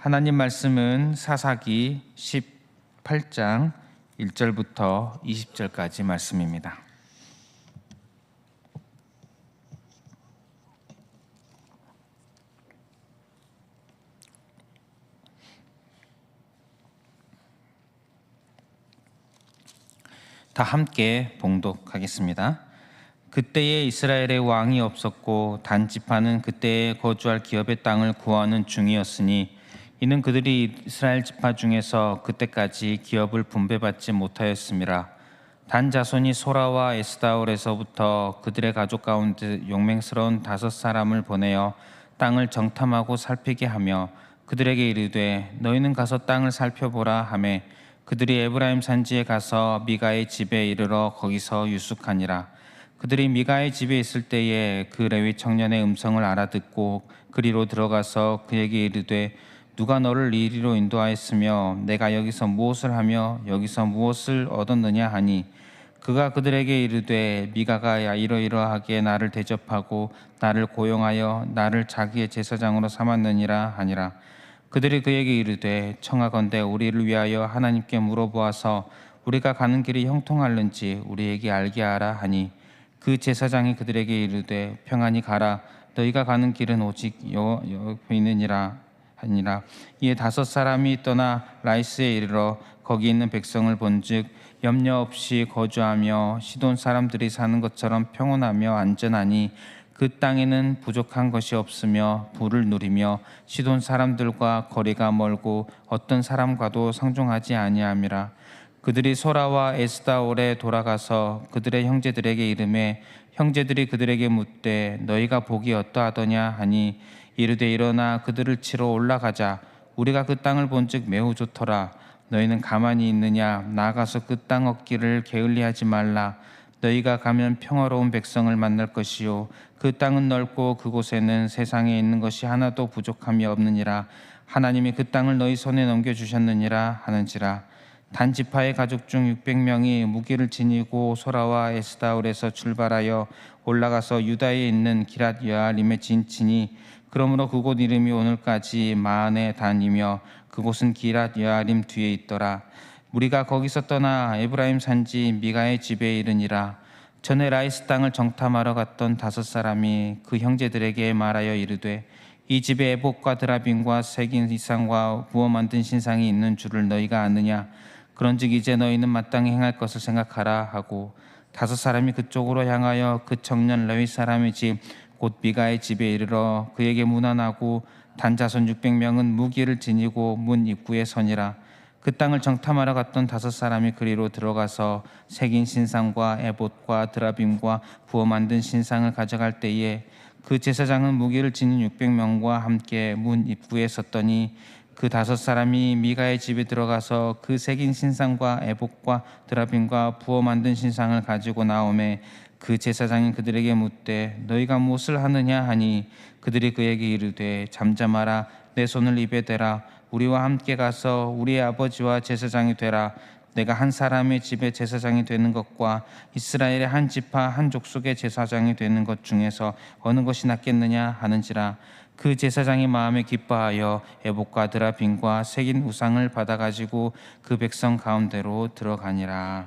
하나님 말씀은 사사기 18장 1절부터 20절까지 말씀입니다. 다 함께 봉독하겠습니다. 그때에 이스라엘의 왕이 없었고 단 지파는 그때에 거주할 기업의 땅을 구하는 중이었으니 이는 그들이 이스라엘 지파 중에서 그때까지 기업을 분배받지 못하였음이라. 단 자손이 소라와 에스다올에서부터 그들의 가족 가운데 용맹스러운 5사람을 보내어 땅을 정탐하고 살피게 하며 그들에게 이르되 너희는 가서 땅을 살펴보라 하매 그들이 에브라임 산지에 가서 미가의 집에 이르러 거기서 유숙하니라. 그들이 미가의 집에 있을 때에 그 레위 청년의 음성을 알아듣고 그리로 들어가서 그에게 이르되 누가 너를 이리로 인도하였으며 내가 여기서 무엇을 하며 여기서 무엇을 얻었느냐 하니 그가 그들에게 이르되 미가가 이러이러하게 나를 대접하고 나를 고용하여 나를 자기의 제사장으로 삼았느니라 하니라. 그들이 그에게 이르되 청하건대 우리를 위하여 하나님께 물어보아서 우리가 가는 길이 형통할는지 우리에게 알게 하라 하니 그 제사장이 그들에게 이르되 평안히 가라. 너희가 가는 길은 오직 여호와이니라 하니라. 이에 5사람이 떠나 라이스에 이르러 거기 있는 백성을 본즉 염려 없이 거주하며 시돈 사람들이 사는 것처럼 평온하며 안전하니 그 땅에는 부족한 것이 없으며 부를 누리며 시돈 사람들과 거리가 멀고 어떤 사람과도 상종하지 아니함이라. 그들이 소라와 에스다올에 돌아가서 그들의 형제들에게 이르매 형제들이 그들에게 묻되 너희가 복이 어떠하더냐 하니 이르되 일어나 그들을 치러 올라가자. 우리가 그 땅을 본즉 매우 좋더라. 너희는 가만히 있느냐? 나아가서 그 땅 얻기를 게을리하지 말라. 너희가 가면 평화로운 백성을 만날 것이요 그 땅은 넓고 그곳에는 세상에 있는 것이 하나도 부족함이 없느니라. 하나님이 그 땅을 너희 손에 넘겨주셨느니라 하는지라. 단 지파의 가족 중 600명이 무기를 지니고 소라와 에스다올에서 출발하여 올라가서 유다에 있는 기랏 여아림에 진치니 그러므로 그곳 이름이 오늘까지 마흔의 단이며 그곳은 기랏 여아림 뒤에 있더라. 우리가 거기서 떠나 에브라임 산지 미가의 집에 이르니라. 전에 라이스 땅을 정탐하러 갔던 5사람이 그 형제들에게 말하여 이르되 이 집에 에봇과 드라빔과 새긴 이상과 부어 만든 신상이 있는 줄을 너희가 아느냐? 그런즉 이제 너희는 마땅히 행할 것을 생각하라 하고 5사람이 그쪽으로 향하여 그 청년 레위 사람의 집 곧 미가의 집에 이르러 그에게 문안하고 단 자손 600명은 무기를 지니고 문 입구에 서니라. 그 땅을 정탐하러 갔던 5사람이 그리로 들어가서 새긴 신상과 에봇과 드라빔과 부어 만든 신상을 가져갈 때에 그 제사장은 무기를 지닌 600명과 함께 문 입구에 섰더니 그 5사람이 미가의 집에 들어가서 그 새긴 신상과 에봇과 드라빔과 부어 만든 신상을 가지고 나오매 그 제사장이 그들에게 묻되 너희가 무엇을 하느냐 하니 그들이 그에게 이르되 잠잠하라. 내 손을 입에 대라. 우리와 함께 가서 우리의 아버지와 제사장이 되라. 내가 한 사람의 집에 제사장이 되는 것과 이스라엘의 한 지파 한 족속의 제사장이 되는 것 중에서 어느 것이 낫겠느냐 하는지라. 그 제사장이 마음에 기뻐하여 에봇과 드라빔과 새긴 우상을 받아가지고 그 백성 가운데로 들어가니라.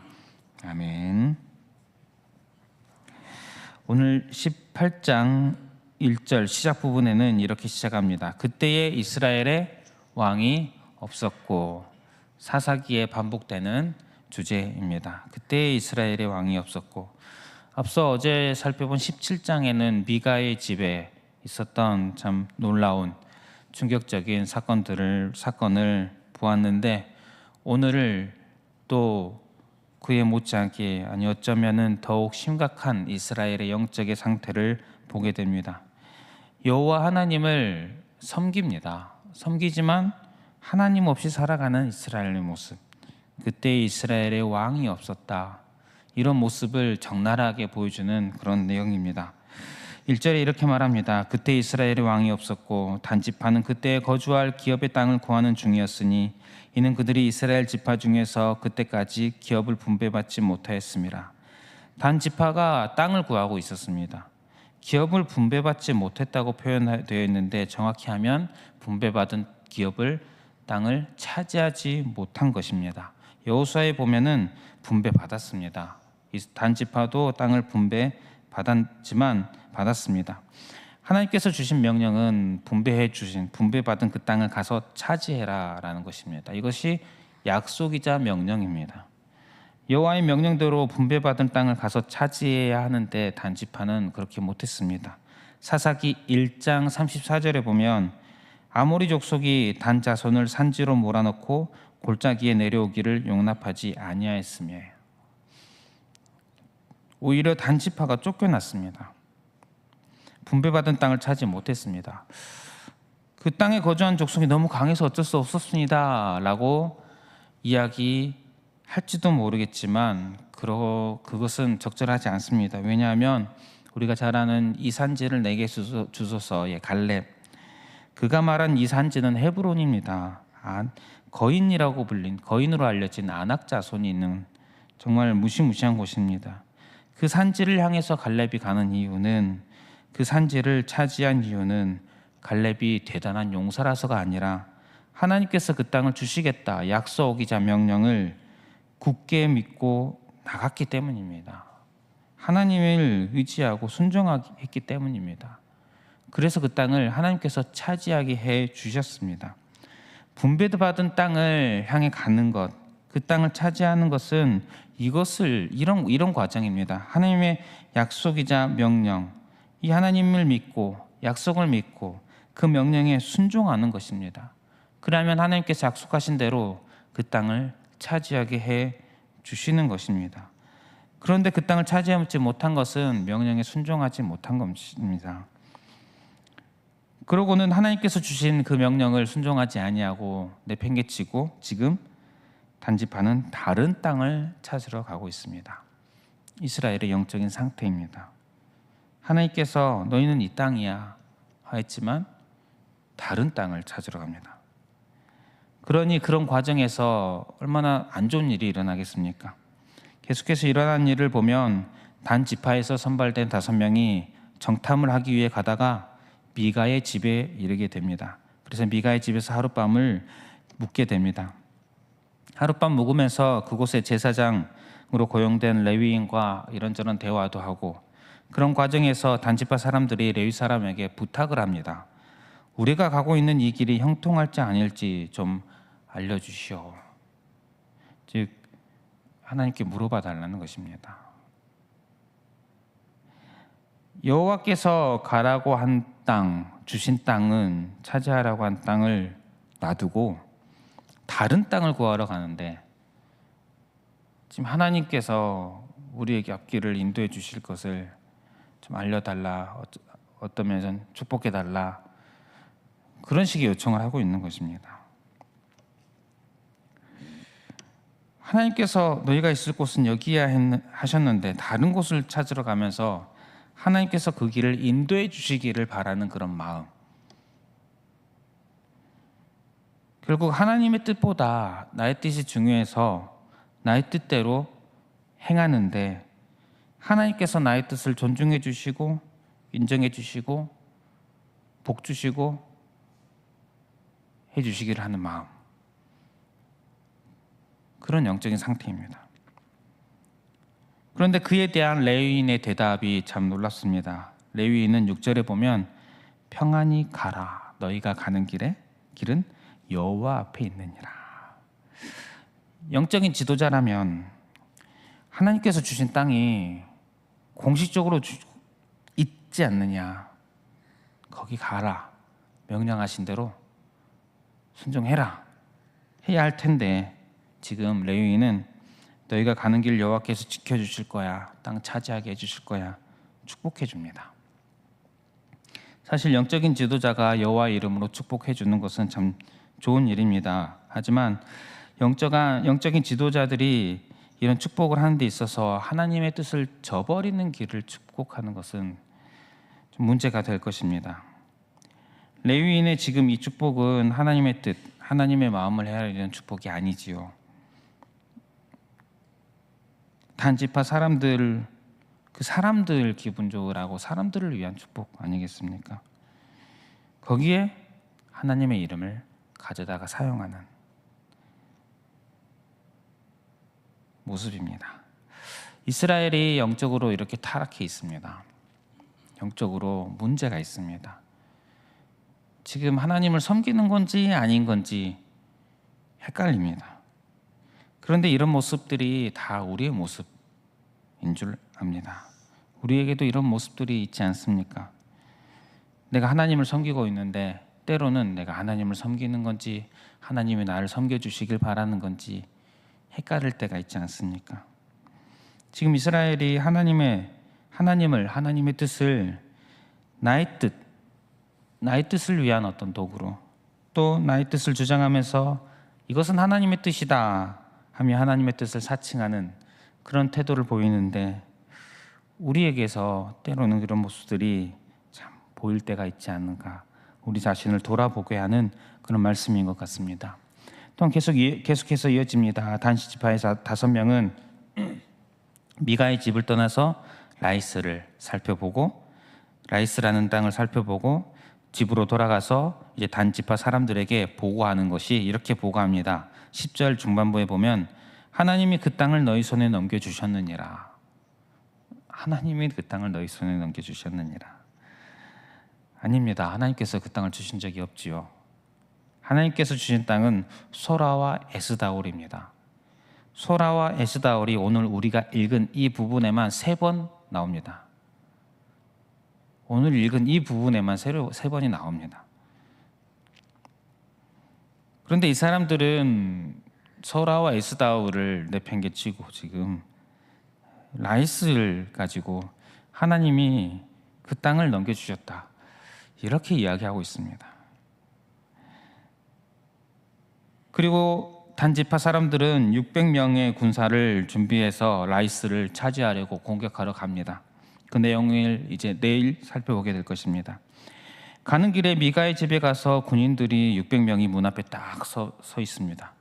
아멘. 오늘 18장 1절 시작 부분에는 이렇게 시작합니다. 그때에 이스라엘의 왕이 없었고. 사사기에 반복되는 주제입니다. 그때에 이스라엘의 왕이 없었고. 앞서 어제 살펴본 17장에는 미가의 집에 있었던 참 놀라운 충격적인 사건을 보았는데 오늘을 또 그에 못지않게 아니 어쩌면은 더욱 심각한 이스라엘의 영적의 상태를 보게 됩니다. 여호와 하나님을 섬깁니다. 섬기지만 하나님 없이 살아가는 이스라엘의 모습. 그때 이스라엘의 왕이 없었다. 이런 모습을 적나라하게 보여주는 그런 내용입니다. 1절에 이렇게 말합니다. 그때 이스라엘의 왕이 없었고 단 지파는 그때 거주할 기업의 땅을 구하는 중이었으니 이는 그들이 이스라엘 지파 중에서 그때까지 기업을 분배받지 못하였습니다. 단 지파가 땅을 구하고 있었습니다. 기업을 분배받지 못했다고 표현되어 있는데 정확히 하면 분배받은 기업을 땅을 차지하지 못한 것입니다. 여호수아에 보면은 분배받았습니다. 이 단지파도 땅을 받았습니다. 하나님께서 주신 명령은 분배받은 그 땅을 가서 차지해라라는 것입니다. 이것이 약속이자 명령입니다. 여호와의 명령대로 분배받은 땅을 가서 차지해야 하는데 단지파는 그렇게 못했습니다. 사사기 1장 34절에 보면 아모리 족속이 단 자손을 산지로 몰아넣고 골짜기에 내려오기를 용납하지 아니하였으며, 오히려 단지파가 쫓겨났습니다. 분배받은 땅을 차지 못했습니다. 그 땅에 거주한 족속이 너무 강해서 어쩔 수 없었습니다 라고 이야기할지도 모르겠지만 그것은 적절하지 않습니다. 왜냐하면 우리가 잘 아는 이 산지를 내게 주소서의 갈렙, 그가 말한 이 산지는 헤브론입니다. 거인이라고 불린, 거인으로 알려진 아낙 자손이 있는 정말 무시무시한 곳입니다. 그 산지를 향해서 갈렙이 가는 이유는, 그 산지를 차지한 이유는 갈렙이 대단한 용사라서가 아니라 하나님께서 그 땅을 주시겠다 약속이자 명령을 굳게 믿고 나갔기 때문입니다. 하나님을 의지하고 순종했기 때문입니다. 그래서 그 땅을 하나님께서 차지하게 해 주셨습니다. 분배받은 땅을 향해 가는 것, 그 땅을 차지하는 것은 이런 과정입니다. 하나님의 약속이자 명령, 이 하나님을 믿고 약속을 믿고 그 명령에 순종하는 것입니다. 그러면 하나님께서 약속하신 대로 그 땅을 차지하게 해 주시는 것입니다. 그런데 그 땅을 차지하지 못한 것은 명령에 순종하지 못한 것입니다. 그러고는 하나님께서 주신 그 명령을 순종하지 아니하고 내팽개치고 지금 단지파는 다른 땅을 찾으러 가고 있습니다. 이스라엘의 영적인 상태입니다. 하나님께서 너희는 이 땅이야 하였지만 다른 땅을 찾으러 갑니다. 그러니 그런 과정에서 얼마나 안 좋은 일이 일어나겠습니까? 계속해서 일어난 일을 보면 단 지파에서 선발된 5명이 정탐을 하기 위해 가다가 미가의 집에 이르게 됩니다. 그래서 미가의 집에서 하룻밤을 묵게 됩니다. 하룻밤 묵으면서 그곳의 제사장으로 고용된 레위인과 이런저런 대화도 하고, 그런 과정에서 단지파 사람들이 레위 사람에게 부탁을 합니다. 우리가 가고 있는 이 길이 형통할지 아닐지 좀 알려주시오. 즉 하나님께 물어봐 달라는 것입니다. 여호와께서 가라고 한 땅, 주신 땅은, 차지하라고 한 땅을 놔두고 다른 땅을 구하러 가는데, 지금 하나님께서 우리에게 앞길을 인도해 주실 것을 좀 알려달라, 어떤 면에서는 축복해달라, 그런 식의 요청을 하고 있는 것입니다. 하나님께서 너희가 있을 곳은 여기야 하셨는데 다른 곳을 찾으러 가면서 하나님께서 그 길을 인도해 주시기를 바라는 그런 마음, 결국 하나님의 뜻보다 나의 뜻이 중요해서 나의 뜻대로 행하는데, 하나님께서 나의 뜻을 존중해 주시고 인정해 주시고 복 주시고 해 주시기를 하는 마음, 그런 영적인 상태입니다. 그런데 그에 대한 레위인의 대답이 참 놀랍습니다. 레위인은 6절에 보면 평안히 가라, 너희가 가는 길은 여호와 앞에 있느니라. 영적인 지도자라면 하나님께서 주신 땅이 공식적으로 있지 않느냐, 거기 가라, 명령하신 대로 순종해라 해야 할 텐데, 지금 레위인은 너희가 가는 길 여호와께서 지켜주실 거야, 땅 차지하게 해주실 거야, 축복해 줍니다. 사실 영적인 지도자가 여호와의 이름으로 축복해 주는 것은 참 좋은 일입니다. 하지만 영적인 지도자들이 이런 축복을 하는 데 있어서 하나님의 뜻을 저버리는 길을 축복하는 것은 좀 문제가 될 것입니다. 레위인의 지금 이 축복은 하나님의 뜻, 하나님의 마음을 헤아리는 축복이 아니지요. 단지파 사람들 그 사람들 기분 좋으라고 사람들을 위한 축복 아니겠습니까? 거기에 하나님의 이름을 가져다가 사용하는 모습입니다. 이스라엘이 영적으로 이렇게 타락해 있습니다. 영적으로 문제가 있습니다. 지금 하나님을 섬기는 건지 아닌 건지 헷갈립니다. 그런데 이런 모습들이 다 우리의 모습인 줄 압니다. 우리에게도 이런 모습들이 있지 않습니까? 내가 하나님을 섬기고 있는데 때로는 내가 하나님을 섬기는 건지 하나님이 나를 섬겨주시길 바라는 건지 헷갈릴 때가 있지 않습니까? 지금 이스라엘이 하나님의 뜻을 나의 뜻을 위한 어떤 도구로 또 나의 뜻을 주장하면서 이것은 하나님의 뜻이다 하며 하나님의 뜻을 사칭하는 그런 태도를 보이는데 우리에게서 때로는 그런 모습들이 참 보일 때가 있지 않는가, 우리 자신을 돌아보게 하는 그런 말씀인 것 같습니다. 또한 계속해서 이어집니다. 단 지파의 5명은 미가의 집을 떠나서 라이스를 살펴보고 라이스라는 땅을 살펴보고 집으로 돌아가서 이제 단 지파 사람들에게 보고하는 것이 이렇게 보고합니다. 10절 중반부에 보면 하나님이 그 땅을 너희 손에 넘겨주셨느니라. 하나님이 그 땅을 너희 손에 넘겨주셨느니라. 아닙니다. 하나님께서 그 땅을 주신 적이 없지요. 하나님께서 주신 땅은 소라와 에스다올입니다. 소라와 에스다올이 오늘 우리가 읽은 이 부분에만 3번 나옵니다. 오늘 읽은 이 부분에만 3번이 나옵니다. 그런데 이 사람들은 소라와 에스다올을 내팽개치고 지금 라이스를 가지고 하나님이 그 땅을 넘겨주셨다 이렇게 이야기하고 있습니다. 그리고 단지파 사람들은 600명의 군사를 준비해서 라이스를 차지하려고 공격하러 갑니다. 그 내용을 이제 내일 살펴보게 될 것입니다. 가는 길에 미가의 집에 가서 군인들이 600명이 문 앞에 딱 서 있습니다.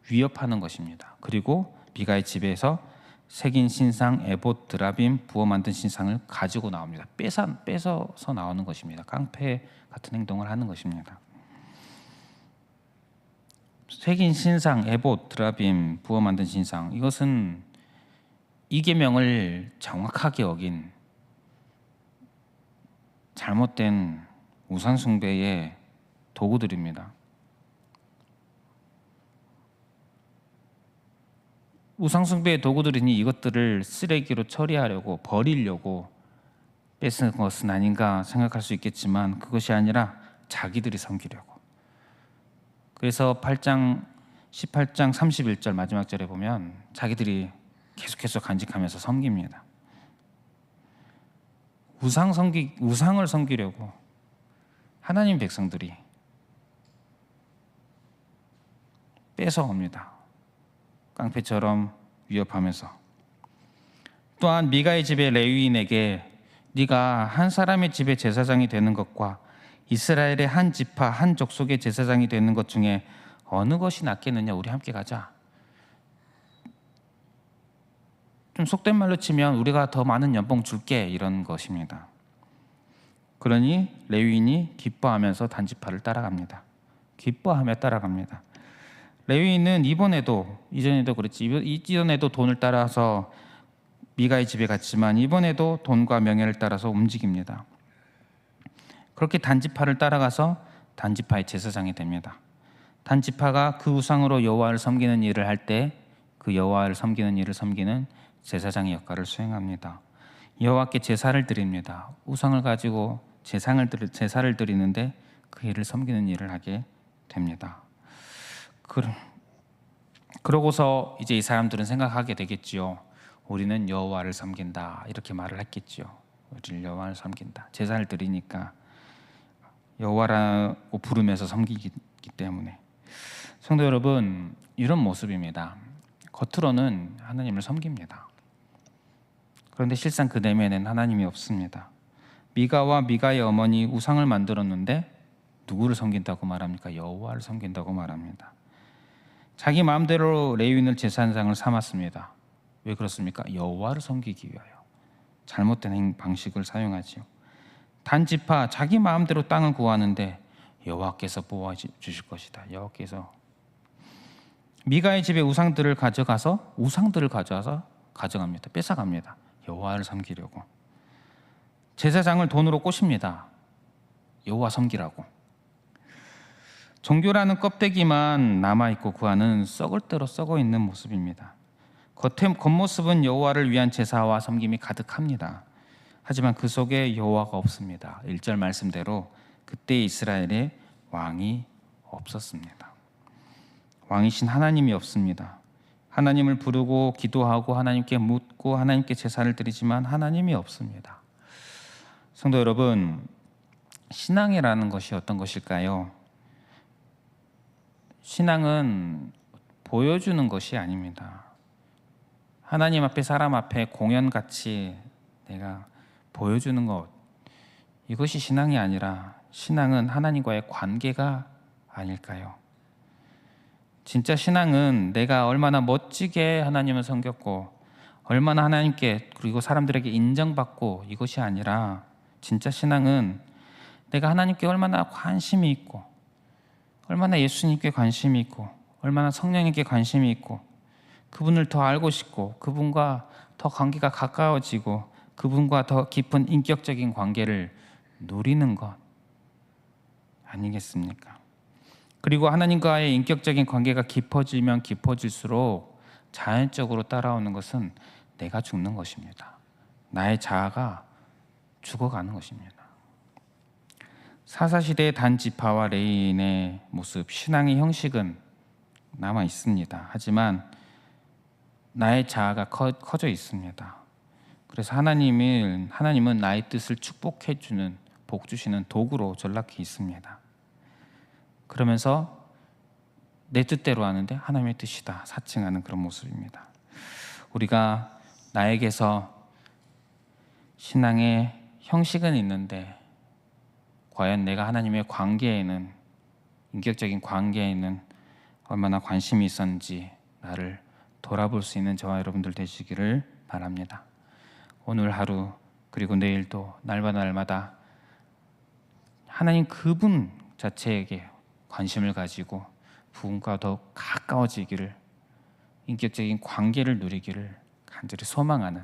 위협하는 것입니다. 그리고 미가의 집에서 새긴 신상 에봇 드라빔 부어 만든 신상을 가지고 나옵니다. 뺏어서 나오는 것입니다. 깡패 같은 행동을 하는 것입니다. 새긴 신상 에봇 드라빔 부어 만든 신상, 이것은 이계명을 정확하게 어긴 잘못된 우상 숭배의 도구들입니다. 우상 숭배의 도구들이니 이것들을 쓰레기로 처리하려고 버리려고 뺏은 것은 아닌가 생각할 수 있겠지만 그것이 아니라 자기들이 섬기려고. 그래서 18장 31절 마지막 절에 보면 자기들이 계속해서 간직하면서 섬깁니다. 우상을 섬기려고 하나님 백성들이 뺏어옵니다. 깡패처럼 위협하면서. 또한 미가의 집의 레위인에게 네가 한 사람의 집의 제사장이 되는 것과 이스라엘의 한 지파 한 족속의 제사장이 되는 것 중에 어느 것이 낫겠느냐, 우리 함께 가자. 좀 속된 말로 치면 우리가 더 많은 연봉 줄게, 이런 것입니다. 그러니 레위인이 기뻐하면서 단지파를 따라갑니다. 기뻐하며 따라갑니다. 레위인은 이전에도 그랬지, 이전에도 돈을 따라서 미가의 집에 갔지만 이번에도 돈과 명예를 따라서 움직입니다. 그렇게 단지파를 따라가서 단지파의 제사장이 됩니다. 단지파가 그 우상으로 여호와를 섬기는 일을 할 때 그 여호와를 섬기는 일을 섬기는 제사장의 역할을 수행합니다. 여호와께 제사를 드립니다. 우상을 가지고 제사를 드리는데 그 일을 섬기는 일을 하게 됩니다. 그러고서 이제 이 사람들은 생각하게 되겠지요. 우리는 여호와를 섬긴다, 이렇게 말을 했겠지요. 우리는 여호와를 섬긴다. 제사를 드리니까 여호와라고 부르면서 섬기기 때문에. 성도 여러분, 이런 모습입니다. 겉으로는 하나님을 섬깁니다. 그런데 실상 그 내면에는 하나님이 없습니다. 미가와 미가의 어머니 우상을 만들었는데 누구를 섬긴다고 말합니까? 여호와를 섬긴다고 말합니다. 자기 마음대로 레위인을 제사장을 삼았습니다. 왜 그렇습니까? 여호와를 섬기기 위하여. 잘못된 방식을 사용하지요. 단지파 자기 마음대로 땅을 구하는데 여호와께서 보호해 주실 것이다. 여호와께서 미가의 집에 우상들을 가져가서 가져갑니다. 뺏어갑니다. 여호와를 섬기려고. 제사장을 돈으로 꼬십니다. 여호와 섬기라고. 종교라는 껍데기만 남아있고 그 안은 썩을 대로 썩어 있는 모습입니다. 겉모습은 여호와를 위한 제사와 섬김이 가득합니다. 하지만 그 속에 여호와가 없습니다. 1절 말씀대로 그때 이스라엘에 왕이 없었습니다. 왕이신 하나님이 없습니다. 하나님을 부르고 기도하고 하나님께 묻고 하나님께 제사를 드리지만 하나님이 없습니다. 성도 여러분, 신앙이라는 것이 어떤 것일까요? 신앙은 보여주는 것이 아닙니다. 하나님 앞에 사람 앞에 공연같이 내가 보여주는 것, 이것이 신앙이 아니라 신앙은 하나님과의 관계가 아닐까요? 진짜 신앙은 내가 얼마나 멋지게 하나님을 섬겼고 얼마나 하나님께 그리고 사람들에게 인정받고 이것이 아니라 진짜 신앙은 내가 하나님께 얼마나 관심이 있고 얼마나 예수님께 관심이 있고 얼마나 성령님께 관심이 있고 그분을 더 알고 싶고 그분과 더 관계가 가까워지고 그분과 더 깊은 인격적인 관계를 누리는 것 아니겠습니까? 그리고 하나님과의 인격적인 관계가 깊어지면 깊어질수록 자연적으로 따라오는 것은 내가 죽는 것입니다. 나의 자아가 죽어가는 것입니다. 사사시대의 단지파와 레인의 모습, 신앙의 형식은 남아 있습니다. 하지만 나의 자아가 커져 있습니다. 그래서 하나님은 나의 뜻을 축복해 주는, 복 주시는 도구로 전락해 있습니다. 그러면서 내 뜻대로 하는데 하나님의 뜻이다 사칭하는 그런 모습입니다. 우리가 나에게서 신앙의 형식은 있는데 과연 내가 하나님의 관계에는, 인격적인 관계에는 얼마나 관심이 있었는지 나를 돌아볼 수 있는 저와 여러분들 되시기를 바랍니다. 오늘 하루 그리고 내일도 날마다 날마다 하나님 그분 자체에게 관심을 가지고 그분과 더욱 가까워지기를, 인격적인 관계를 누리기를 간절히 소망하는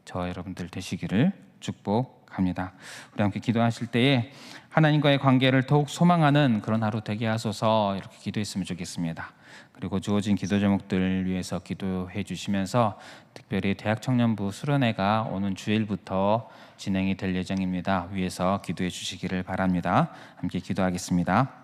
저와 여러분들 되시기를 축복합니다. 우리 함께 기도하실 때에 하나님과의 관계를 더욱 소망하는 그런 하루 되게 하소서 이렇게 기도했으면 좋겠습니다. 그리고 주어진 기도 제목들 위해서 기도해 주시면서 특별히 대학청년부 수련회가 오는 주일부터 진행이 될 예정입니다. 위해서 기도해 주시기를 바랍니다. 함께 기도하겠습니다.